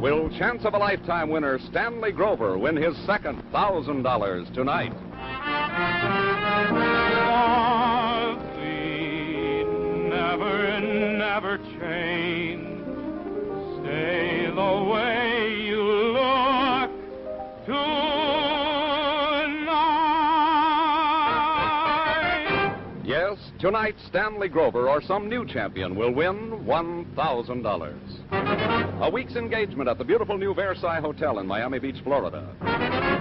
Will Chance of a Lifetime winner Stanley Grover win his second $1,000 tonight? Never, never change. Stay the way you look tonight. Yes, tonight Stanley Grover or some new champion will win $1,000. A week's engagement at the beautiful new Versailles Hotel in Miami Beach, Florida.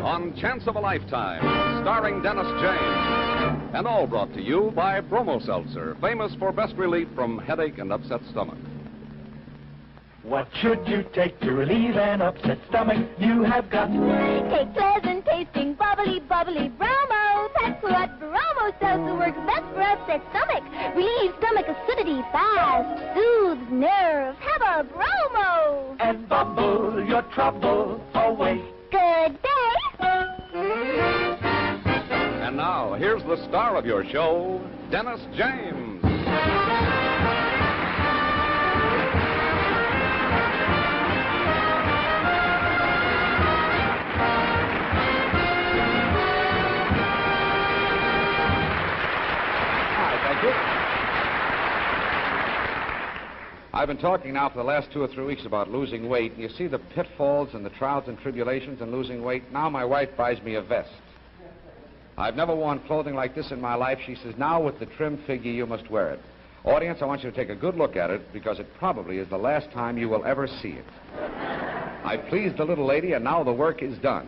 On Chance of a Lifetime, starring Dennis James. And all brought to you by Bromo Seltzer, famous for best relief from headache and upset stomach. What should you take to relieve an upset stomach? You have got to take pleasant tasting, bubbly, bubbly Bromo. That's what Bromo Seltzer works best for upset stomach. Relieves stomach acidity fast, soothes nerves. Have a Bromo. And bubble your trouble away. Good day. And now, here's the star of your show, Dennis James. I've been talking now for the last 2 or 3 weeks about losing weight. You see the pitfalls and the trials and tribulations in losing weight. Now my wife buys me a vest. I've never worn clothing like this in my life. She says, now with the trim figure, you must wear it. Audience, I want you to take a good look at it because it probably is the last time you will ever see it. I pleased the little lady, and now the work is done.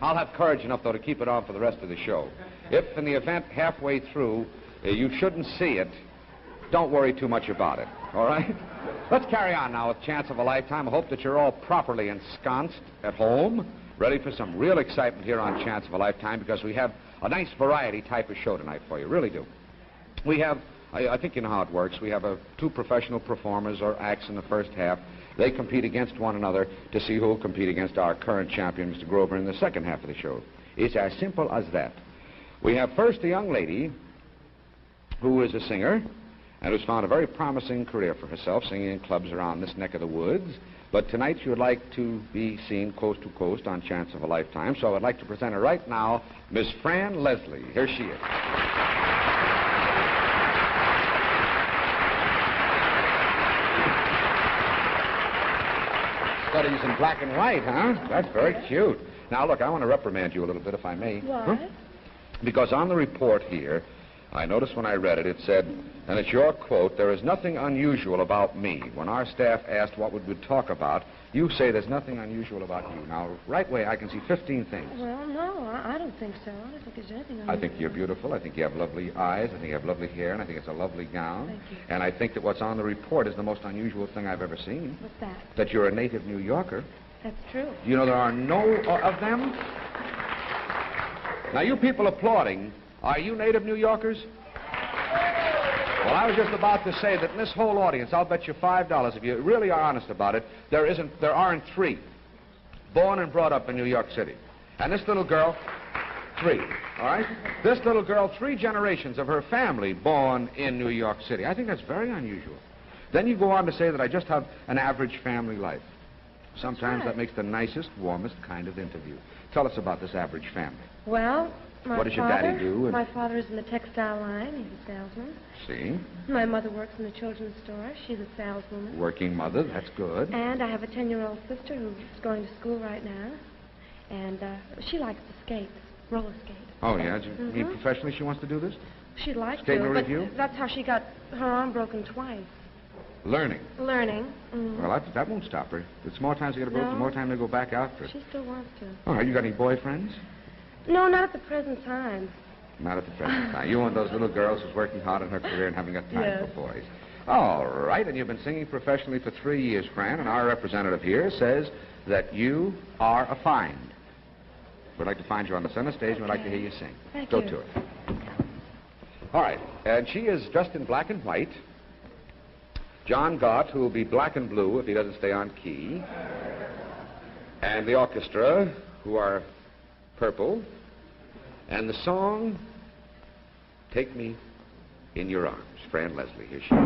I'll have courage enough, though, to keep it on for the rest of the show. If, in the event, halfway through, you shouldn't see it, don't worry too much about it, all right? Let's carry on now with Chance of a Lifetime. I hope that you're all properly ensconced at home, ready for some real excitement here on Chance of a Lifetime, because we have a nice variety type of show tonight for you, really do. We have, I think you know how it works, we have 2 professional performers or acts in the first half. They compete against one another to see who will compete against our current champion, Mr. Grover, in the second half of the show. It's as simple as that. We have first a young lady who is a singer and who's found a very promising career for herself, singing in clubs around this neck of the woods. But tonight she would like to be seen coast to coast on Chance of a Lifetime, so I'd like to present her right now, Miss Fran Leslie. Here she is. Studies in black and white, huh? That's very cute. Now, look, I want to reprimand you a little bit, if I may. Why? Because on the report here, I noticed when I read it, it said, and it's your quote, "There is nothing unusual about me." When our staff asked what would we talk about, you say there's nothing unusual about you. Now, right away, I can see 15 things. Well, no, I don't think so. I don't think there's anything unusual. I think you're beautiful. I think you have lovely eyes. I think you have lovely hair, and I think it's a lovely gown. Thank you. And I think that what's on the report is the most unusual thing I've ever seen. What's that? That you're a native New Yorker. That's true. You know there are no of them? Now, you people applauding, are you native New Yorkers? Well, I was just about to say that in this whole audience, I'll bet you $5, if you really are honest about it, there aren't 3 born and brought up in New York City. And this little girl, 3, all right? This little girl, 3 generations of her family born in New York City. I think that's very unusual. Then you go on to say that I just have an average family life. Sometimes that makes the nicest, warmest kind of interview. Tell us about this average family. Well, my What does your daddy do? My father is in the textile line. He's a salesman. See? My mother works in the children's store. She's a saleswoman. Working mother, that's good. And I have a 10-year-old sister who's going to school right now. And she likes to skate, roller skate. Oh, yeah? Do you mean professionally she wants to do this? She'd like Skating to, with but you? that's how she got her arm broken twice. Learning. Learning. Mm-hmm. Well, that won't stop her. The more times they get a broke, the more time they go back after it. She still wants to. All right, you got any boyfriends? No, not at the present time. Not at the present time. You one of those little girls who's working hard in her career and haven't got time Yes. for boys. All right, and you've been singing professionally for 3 years, Fran, and our representative here says that you are a find. We'd like to find you on the center stage, and we'd like to hear you sing. Thank Go you. to it. All right, and she is dressed in black and white. John Gott, who will be black and blue if he doesn't stay on key. And the orchestra, who are purple. And the song, Take Me in Your Arms. Fran Leslie, here she is.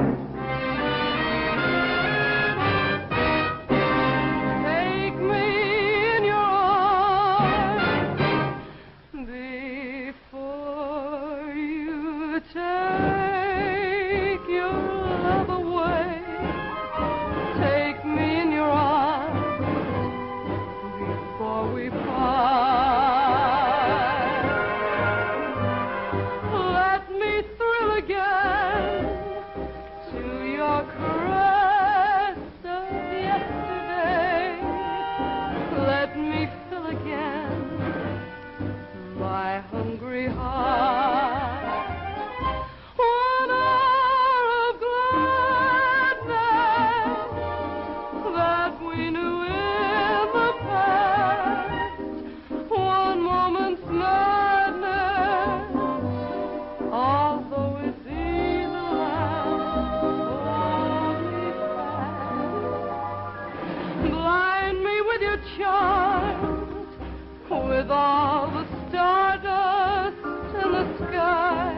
with all the stardust in the sky.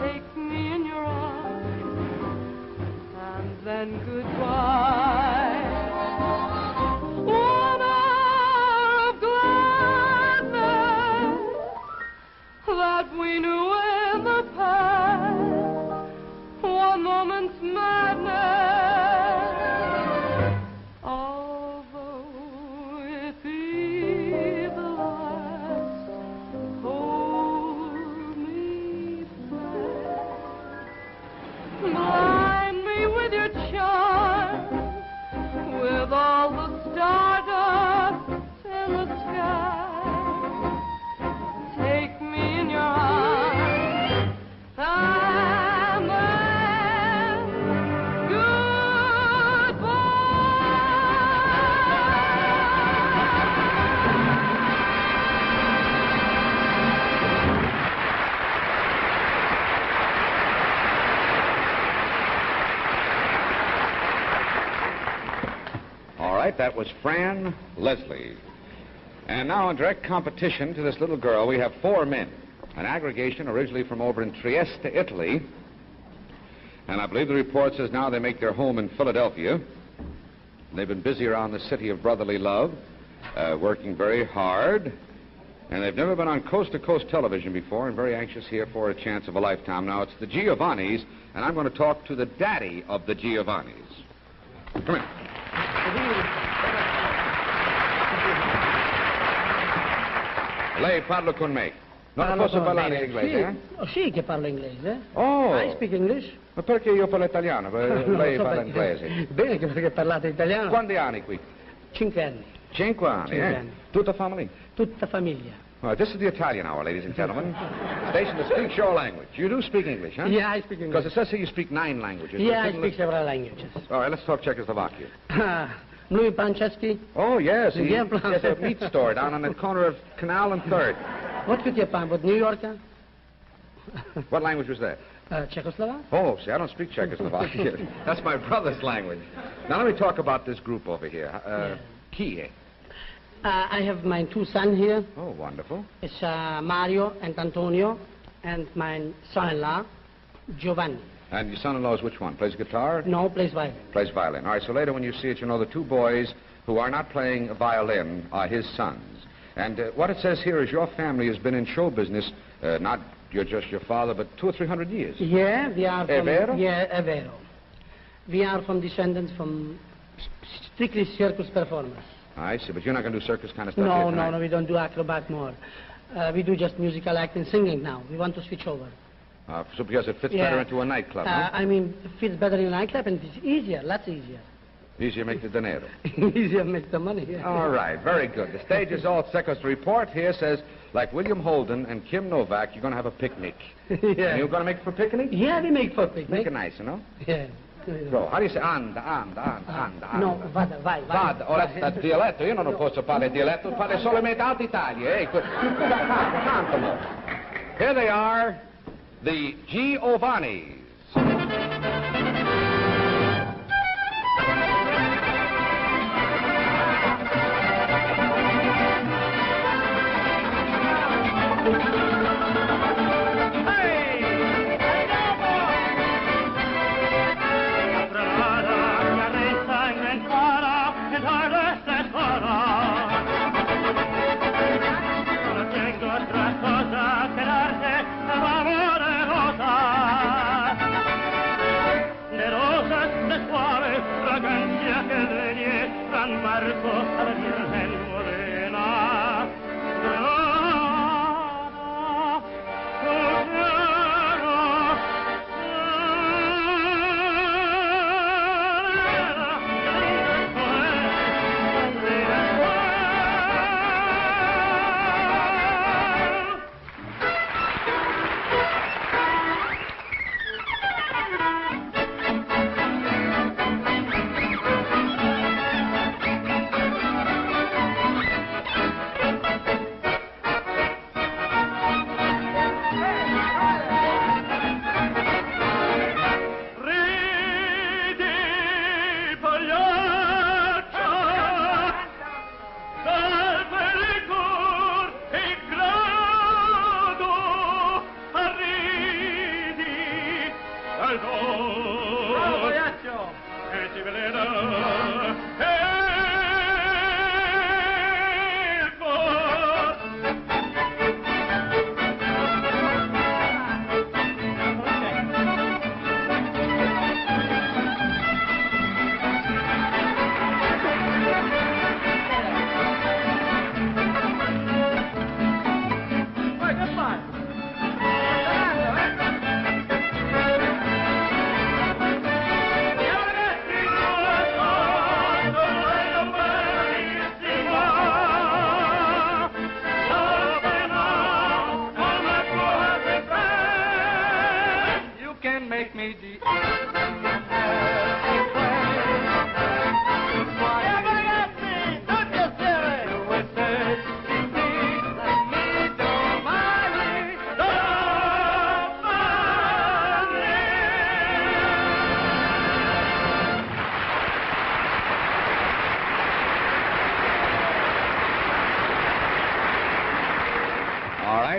Take me in your arms, and then goodbye. One hour of gladness that we knew in the past, one moment's madness, although it be the last. Hold me fast, blind me with your charms, with all the stardust in the sky. Take me in your arms, and then All right, that was Fran Leslie. And now in direct competition to this little girl, we have 4 men. An aggregation originally from over in Trieste, Italy. And I believe the report says now they make their home in Philadelphia. They've been busy around the city of brotherly love, working very hard. And they've never been on coast-to-coast television before, and very anxious here for a chance of a lifetime. Now, it's the Giovannis, and I'm going to talk to the daddy of the Giovannis. Come in. Lei parlo con me. Non posso parlare inglese, eh? Oh, sì che parlo inglese. Oh. I speak English? Ma perché io parlo italiano? Non Lei so parla perché. inglese. Bene, che perché parlate italiano. Quanti anni qui? 5 anni. 5 anni, 5 eh? anni. Tutta famiglia? Tutta famiglia. All right, this is the Italian hour, ladies and gentlemen. Station that speaks your language. You do speak English, huh? Yeah, I speak English. Because it says here you speak 9 languages. Yeah, I Let's- speak several languages. All right, let's talk Czechoslovakia. Louis Franceschi, Oh, yes. He Yeah, has a meat store down on the corner of Canal and 3rd. what could you find? What, New Yorker? What language was that? Czechoslovak? Oh, see, I don't speak Czechoslovakian. That's my brother's language. Now, let me talk about this group over here. Chi è? I have my 2 sons here. Oh, wonderful. It's Mario and Antonio, and my son-in-law, Giovanni. And your son-in-law is which one? Plays guitar? No, plays violin. Plays violin. All right, so later when you see it, you know the 2 boys who are not playing violin are his sons. And what it says here is your family has been in show business, not just your father, but 200 or 300 years. Yeah, we are È from... vero? Yeah, è vero. We are from descendants from strictly circus performers. I see, but you're not going to do circus kind of stuff here No, tonight. no, we don't do acrobat more. We do just musical acting, singing now. We want to switch over. So because it fits Yeah. better into a nightclub, huh? I mean, it fits better in a nightclub and it's easier, lots easier. Easier make the dinero. Easier make the money. Yeah. All right, very good. The stage is all set because the report here says, like William Holden and Kim Novak, you're going to have a picnic. And Yeah. you're going to make for picnic? Yeah, we make for Make picnic. it nice, you know? Yeah. Go. How do you say anda? No, vada, vai. Vada, oh, that's dialetto. Io non posso parlare dialetto, parlo solamente Alta Italia. Canto mo. Here they are, the Giovannis. San Marco a la Virgen Morena.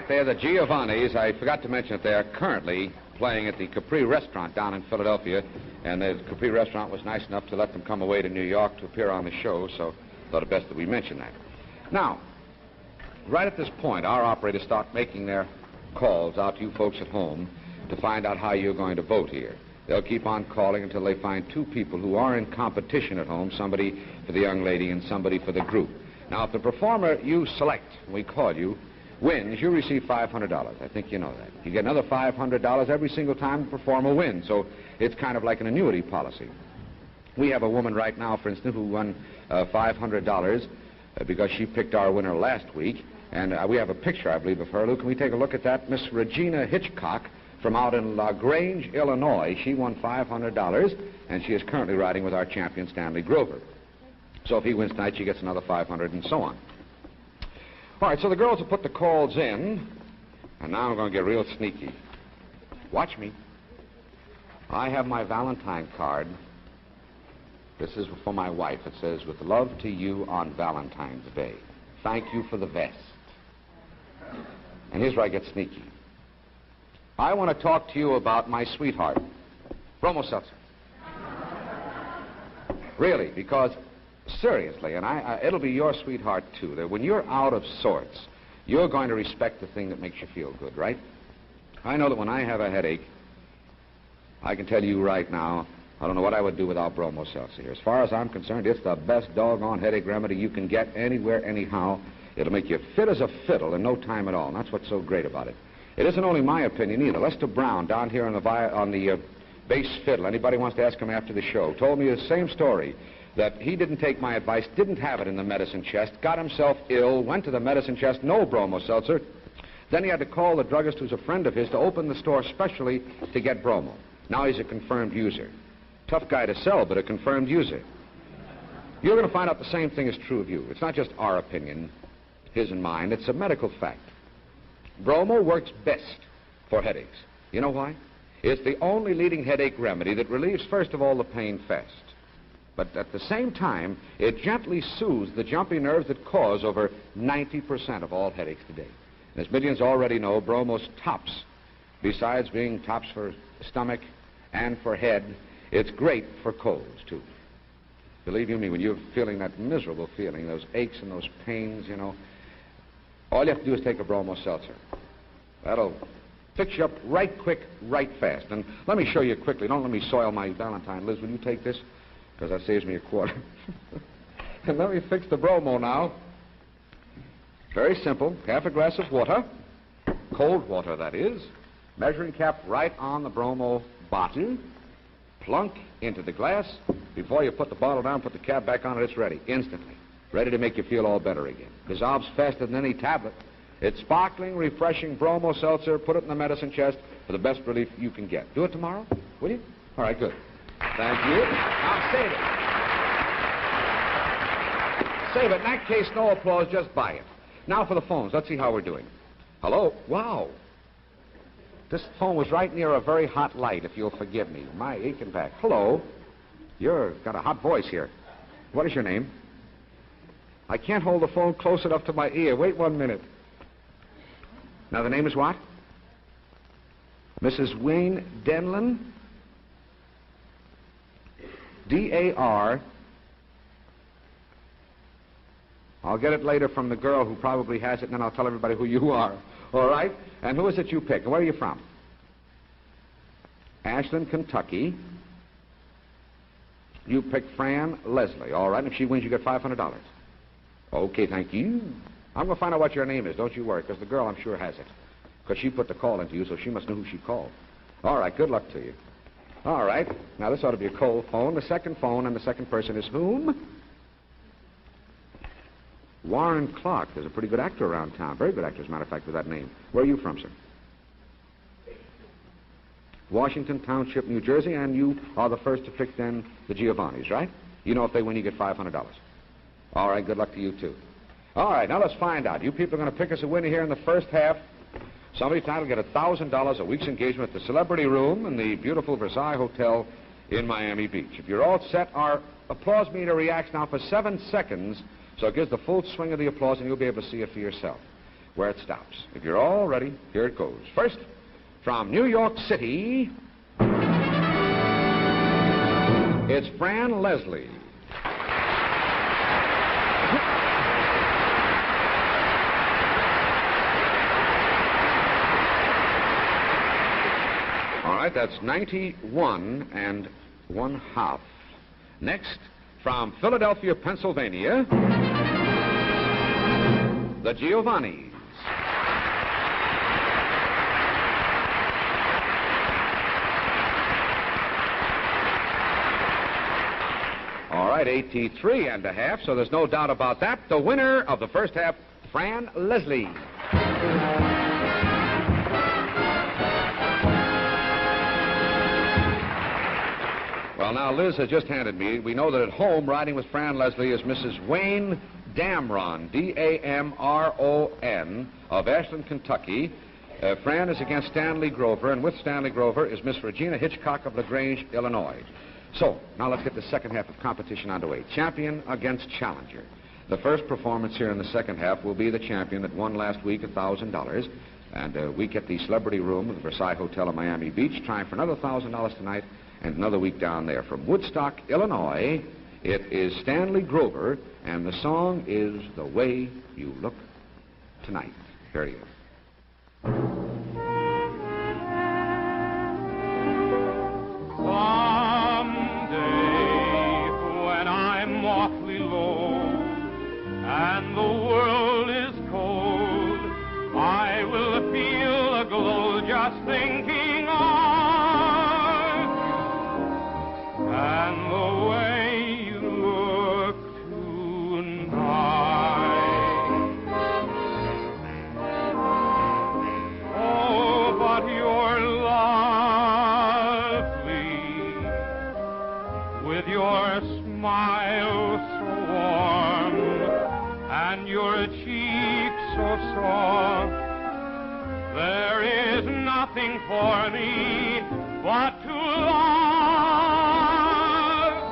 right there, the Giovannis. I forgot to mention that they are currently playing at the Capri Restaurant down in Philadelphia, and the Capri Restaurant was nice enough to let them come away to New York to appear on the show, so thought it best that we mention that. Now, right at this point, our operators start making their calls out to you folks at home to find out how you're going to vote here. They'll keep on calling until they find two people who are in competition at home, somebody for the young lady and somebody for the group. Now, if the performer you select, we call you, wins, you receive $500. I think you know that. You get another $500 every single time the performer wins, so it's kind of like an annuity policy. We have a woman right now, for instance, who won $500 because she picked our winner last week, and we have a picture, I believe, of her. Lou, can we take a look at that? Miss Regina Hitchcock from out in La Grange, Illinois. She won $500, and she is currently riding with our champion, Stanley Grover. So if he wins tonight, she gets another $500 and so on. All right, so the girls have put the calls in, and now I'm going to get real sneaky. Watch me. I have my Valentine card. This is for my wife. It says, with love to you on Valentine's Day. Thank you for the vest. And here's where I get sneaky. I want to talk to you about my sweetheart, Bromo Seltzer. Really, because seriously, and it'll be your sweetheart too, that when you're out of sorts, you're going to respect the thing that makes you feel good, right? I know that when I have a headache, I can tell you right now, I don't know what I would do without Bromo Seltzer here. As far as I'm concerned, it's the best doggone headache remedy you can get anywhere, anyhow. It'll make you fit as a fiddle in no time at all, and that's what's so great about it. It isn't only my opinion either. Lester Brown, down here on the bass fiddle, anybody wants to ask him after the show, told me the same story, that he didn't take my advice, didn't have it in the medicine chest, got himself ill, went to the medicine chest, no Bromo Seltzer. Then he had to call the druggist, who's a friend of his, to open the store specially to get Bromo. Now he's a confirmed user. Tough guy to sell, but a confirmed user. You're going to find out the same thing is true of you. It's not just our opinion, his and mine. It's a medical fact. Bromo works best for headaches. You know why? It's the only leading headache remedy that relieves, first of all, the pain fast. But at the same time, it gently soothes the jumpy nerves that cause over 90% of all headaches today. And as millions already know, Bromo's tops, besides being tops for stomach and for head, it's great for colds, too. Believe you me, when you're feeling that miserable feeling, those aches and those pains, you know, all you have to do is take a Bromo Seltzer. That'll fix you up right quick, right fast. And let me show you quickly. Don't let me soil my Valentine. Liz, will you take this? Because that saves me a quarter. And let me fix the Bromo now. Very simple. Half a glass of water. Cold water, that is. Measuring cap right on the Bromo bottle. Plunk into the glass. Before you put the bottle down, put the cap back on it, it's ready. Instantly. Ready to make you feel all better again. Dissolves faster than any tablet. It's sparkling, refreshing Bromo Seltzer. Put it in the medicine chest for the best relief you can get. Do it tomorrow, will you? All right, good. Thank you. Now save it. Save it. In that case, no applause, just buy it. Now for the phones. Let's see how we're doing. Hello? Wow. This phone was right near a very hot light, if you'll forgive me. My aching back. Hello. You've got a hot voice here. What is your name? I can't hold the phone close enough to my ear. Wait 1 minute. Now, the name is what? Mrs. Wayne Denlin? D-A-R. I'll get it later from the girl who probably has it, and then I'll tell everybody who you are. All right? And who is it you picked? And where are you from? Ashland, Kentucky. You picked Fran Leslie. All right? And if she wins, you get $500. Okay, thank you. I'm going to find out what your name is. Don't you worry, because the girl, I'm sure, has it. Because she put the call into you, so she must know who she called. All right, good luck to you. All right. Now, this ought to be a cold phone. The second phone and the second person is whom? Warren Clark. There's a pretty good actor around town. Very good actor, as a matter of fact, with that name. Where are you from, sir? Washington Township, New Jersey, and you are the first to pick, then, the Giovannis, right? You know if they win, you get $500. All right, good luck to you, too. All right, now let's find out. You people are going to pick us a winner here in the first half. Somebody tonight will get $1,000, a week's engagement at the Celebrity Room in the beautiful Versailles Hotel in Miami Beach. If you're all set, our applause meter reacts now for 7 seconds, so it gives the full swing of the applause, and you'll be able to see it for yourself. where it stops. If you're all ready, here it goes. First, from New York City, it's Fran Leslie. All right, that's 91 1/2. Next, from Philadelphia, Pennsylvania, the Giovannis. All right, 83 1/2, so there's no doubt about that. The winner of the first half, Fran Leslie. Well, now, Liz has just handed me, we know that at home, riding with Fran Leslie is Mrs. Wayne Damron, D-A-M-R-O-N, of Ashland, Kentucky. Fran is against Stanley Grover, and with Stanley Grover is Miss Regina Hitchcock of LaGrange, Illinois. So, now let's get the second half of competition underway. Champion against challenger. The first performance here in the second half will be the champion that won last week $1,000. And a week at the Celebrity Room of the Versailles Hotel in Miami Beach, trying for another $1,000 tonight, and another week down there. From Woodstock, Illinois, it is Stanley Grover, and the song is The Way You Look Tonight. Here he is. Someday, when I'm awfully low and the world is cold, I will feel a glow just thinking of and the way you look tonight. Oh, but you're lovely with your smile so warm and your cheeks so soft. There is nothing for me but to love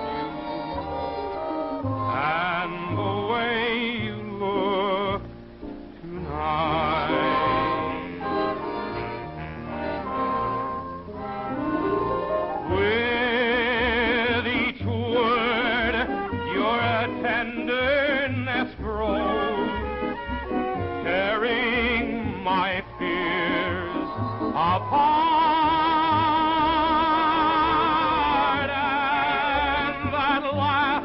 you and the way you look tonight. With each word your tenderness grows, tearing my fears apart, and that laugh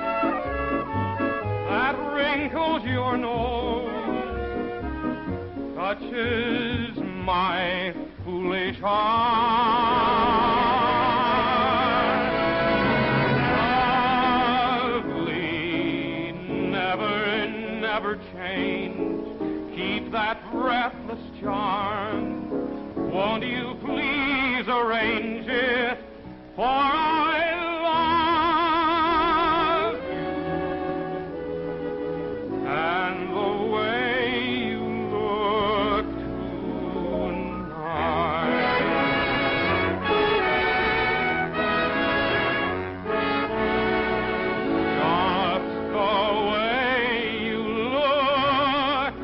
that wrinkles your nose touches my foolish heart. Lovely, never change, keep that breathless charm. Won't you please arrange it, for I love you and the way you look tonight. Just the way you look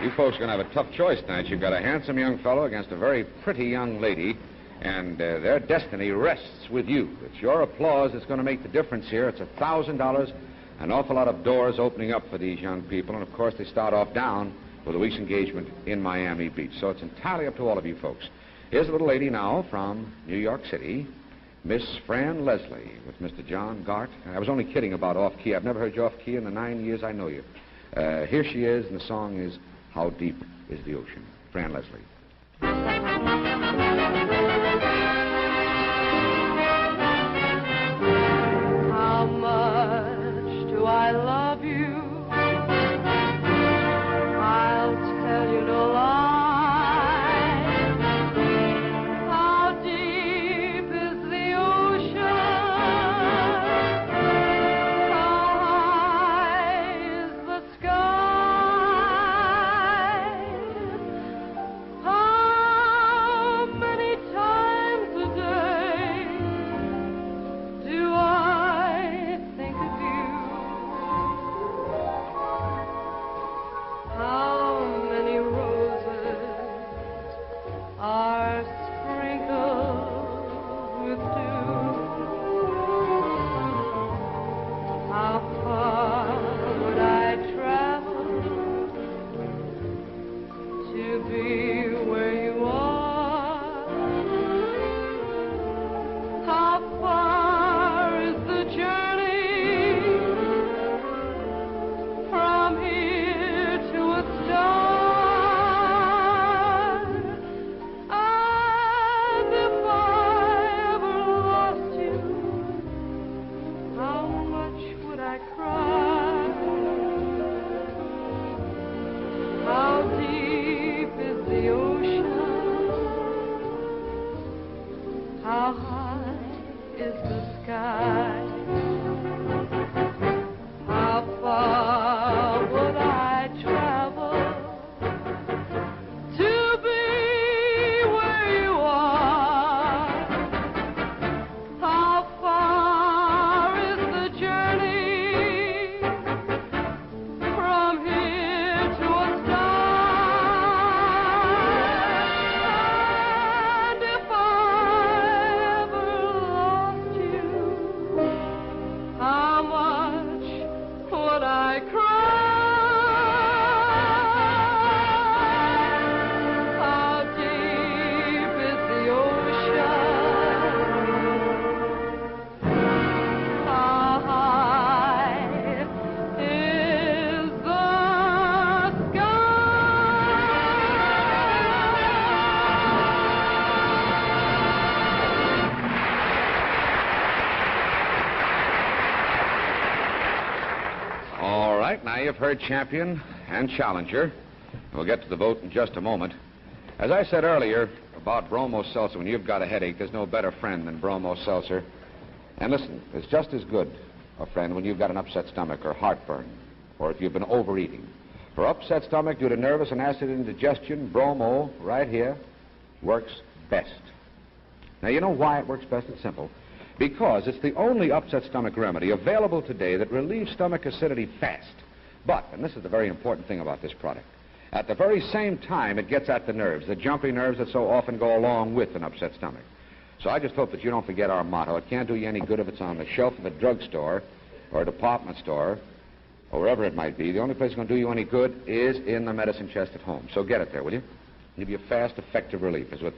You folks are going to have a tough choice tonight. You've got a handsome young fellow against a very pretty young lady, and their destiny rests with you. It's your applause that's going to make the difference here. It's $1,000, an awful lot of doors opening up for these young people, and of course they start off down with a week's engagement in Miami Beach. So it's entirely up to all of you folks. Here's a little lady now from New York City, Miss Fran Leslie, with Mr. John Gart. I was only kidding about off-key. I've never heard you off-key in the 9 years I know you. Here she is, and the song is How Deep is the Ocean? Fran Leslie. How much do I love you? I'll tell you no lie. How deep is the ocean? How high is the sky? right, now you've heard champion and challenger. We'll get to the vote in just a moment. As I said earlier about Bromo Seltzer, when you've got a headache, there's no better friend than Bromo Seltzer. And listen, it's just as good a friend when you've got an upset stomach or heartburn, or if you've been overeating. For upset stomach due to nervous and acid indigestion, Bromo, right here, works best. Now, you know why it works best? It's simple. Because it's the only upset stomach remedy available today that relieves stomach acidity fast. But, and this is the very important thing about this product, at the very same time it gets at the nerves, the jumpy nerves that so often go along with an upset stomach. So I just hope that you don't forget our motto. It can't do you any good if it's on the shelf of a drugstore or a department store or wherever it might be. The only place it's going to do you any good is in the medicine chest at home. So get it there, will you? It'll give you a fast, effective relief. As with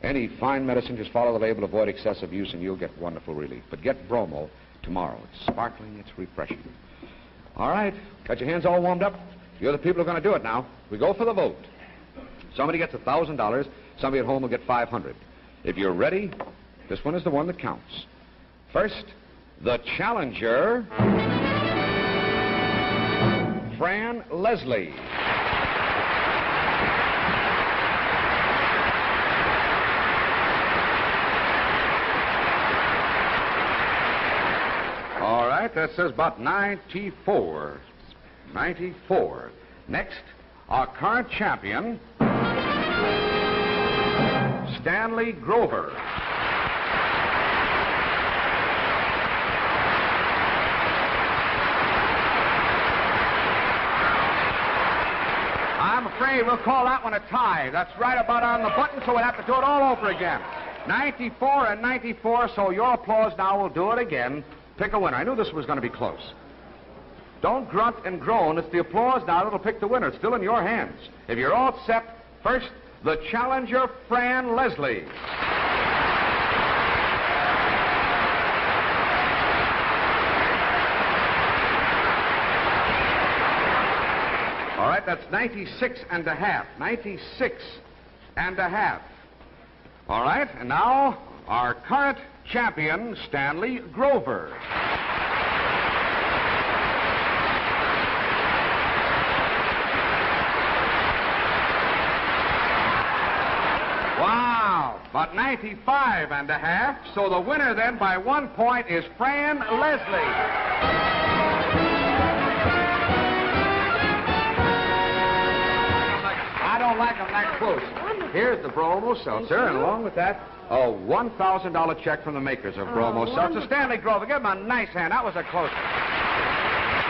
any fine medicine, just follow the label, avoid excessive use, and you'll get wonderful relief. But get Bromo tomorrow. It's sparkling, it's refreshing. All right, got your hands all warmed up? You're the people who are going to do it now. We go for the vote. Somebody gets $1,000. Somebody at home will get $500. If you're ready, this one is the one that counts. First, the challenger, Fran Leslie. All right, that says about 94. 94. Next, our current champion, Stanley Grover. I'm afraid we'll call that one a tie. That's right about on the button, so we'll have to do it all over again. 94 and 94, so your applause now will do it again. Pick a winner. I knew this was going to be close. Don't grunt and groan. It's the applause now that'll pick the winner. It's still in your hands. If you're all set, first, the challenger, Fran Leslie. All right, that's 96 and a half. 96 and a half. All right, and now our current champion, Stanley Grover. Wow, about 95 and a half. So the winner then by 1 point is Fran Leslie. I don't like them that close. Here's the Bromo Seltzer, and along with that, a $1,000 check from the makers of Bromo Seltzer. Stanley Grover, give him a nice hand. That was a close one.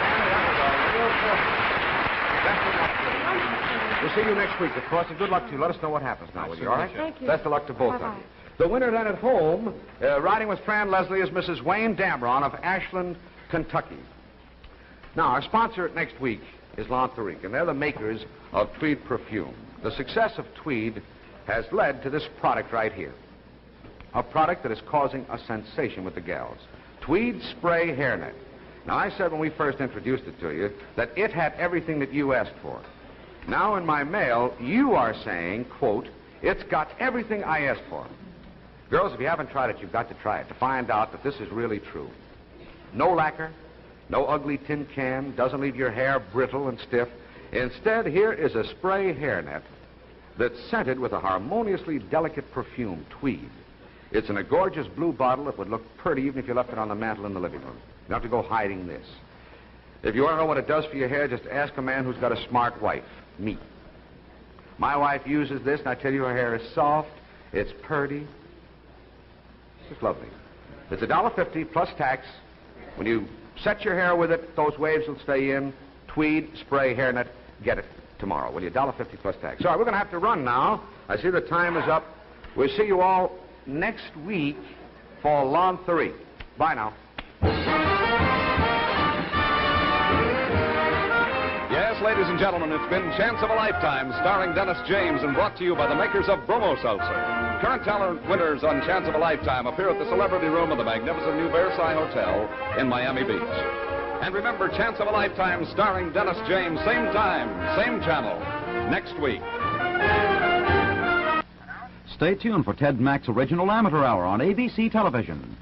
Stanley, that was a real close one. Best of luck to you. We'll see you next week, of course, and good luck to you. Let us know what happens now, will you, all right? Thank you. Best of luck to both of you. The winner then at home, riding with Fran Leslie, is Mrs. Wayne Damron of Ashland, Kentucky. Now, our sponsor next week is Lantherique, and they're the makers of Tweed perfume. The success of Tweed has led to this product right here. A product that is causing a sensation with the gals. Tweed Spray Hairnet. Now, I said when we first introduced it to you that it had everything that you asked for. Now, in my mail, you are saying, quote, it's got everything I asked for. Girls, if you haven't tried it, you've got to try it to find out that this is really true. No lacquer, no ugly tin can, doesn't leave your hair brittle and stiff. Instead, here is a spray hairnet that's scented with a harmoniously delicate perfume, Tweed. It's in a gorgeous blue bottle that would look pretty even if you left it on the mantel in the living room. You don't have to go hiding this. If you want to know what it does for your hair, just ask a man who's got a smart wife, me. My wife uses this, and I tell you, her hair is soft, it's purty, it's lovely. It's $1.50 plus tax. When you set your hair with it, those waves will stay in. Tweed Spray Hairnet. Get it tomorrow, will you? $1.50 plus tax. All right, we're going to have to run now. I see the time is up. We'll see you all next week for Lantherique. Bye now. Yes, ladies and gentlemen, it's been Chance of a Lifetime, starring Dennis James and brought to you by the makers of Bromo Seltzer. Current talent winners on Chance of a Lifetime appear at the Celebrity Room of the magnificent new Versailles Hotel in Miami Beach. And remember, Chance of a Lifetime, starring Dennis James, same time, same channel, next week. Stay tuned for Ted Mack's Original Amateur Hour on ABC Television.